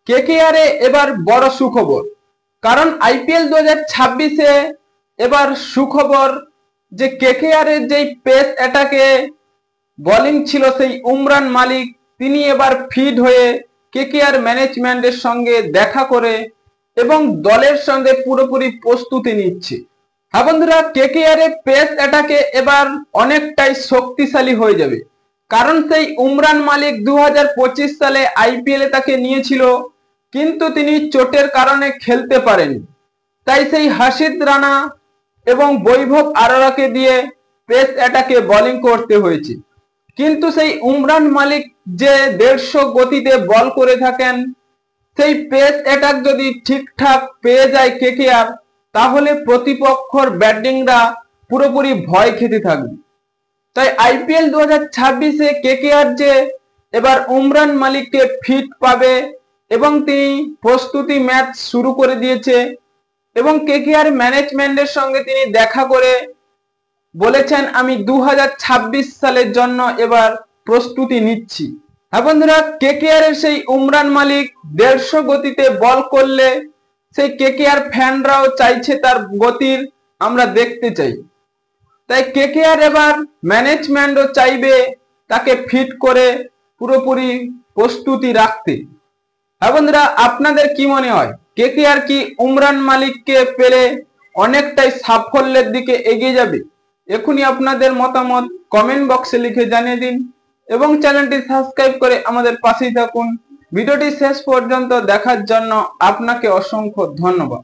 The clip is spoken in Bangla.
কেকেআরে এবার বড় সুখবর, কারণ আইপিএল 2026-এ এবার সুখবর যে কেকেআরের যেই পেস অ্যাটাকে বোলিং ছিল সেই উমরান মালিক তিনি এবার ফিট হয়ে কেকেআর ম্যানেজমেন্টের সঙ্গে দেখা করে এবং দলের সঙ্গে পুরোপুরি প্রস্তুতি নিচ্ছে। হ্যাঁ বন্ধুরা, কেকেআরের পেস অ্যাটাকে এবার অনেকটাই শক্তিশালী হয়ে যাবে, কারণ সেই উমরান মালিক 2025 সালে আইপিএলে তাকে নিয়েছিল, কিন্তু তিনি চোটের কারণে খেলতে পারেনি। তাই সেই হাসিদ রানা এবং বৈভব আরোরাকে দিয়ে পেস অ্যাটাকে বোলিং করতে হয়েছে। কিন্তু সেই উমরান মালিক যে 150 গতিতে বল করে থাকেন, সেই পেস অ্যাটাক যদি ঠিকঠাক পেয়ে যায় কেকেআর, তাহলে প্রতিপক্ষর ব্যাটিংরা পুরোপুরি ভয় খেতে থাকবে। তাই আইপিএল 2026-এ কেকেআর যে এবার উমরান মালিককে ফিট পাবে এবং তিনি প্রস্তুতি ম্যাচ শুরু করে দিয়েছে এবং কেকেআর ম্যানেজমেন্টের সঙ্গে তিনি দেখা করে বলেছেন আমি 2026 সালের জন্য এবার প্রস্তুতি নিচ্ছি। হ্যাঁ বন্ধুরা, কেকেআরের সেই উমরান মালিক 150 গতিতে বল করলে সেই কেকেআর ফ্যানরাও চাইছে তার গতির আমরা দেখতে চাই। তাই কেকেআর এবার ম্যানেজমেন্টও চাইবে তাকে ফিট করে পুরোপুরি প্রস্তুতি রাখতে। হ্যাঁ বন্ধুরা, আপনাদের কি মনে হয়, কেকেআর কি উমরান মালিককে পেলে অনেকটাই সাফল্যের দিকে এগিয়ে যাবে? এখনই আপনাদের মতামত কমেন্ট বক্সে লিখে জানিয়ে দিন এবং চ্যানেলটি সাবস্ক্রাইব করে আমাদের পাশেই থাকুন। ভিডিওটি শেষ পর্যন্ত দেখার জন্য আপনাকে অসংখ্য ধন্যবাদ।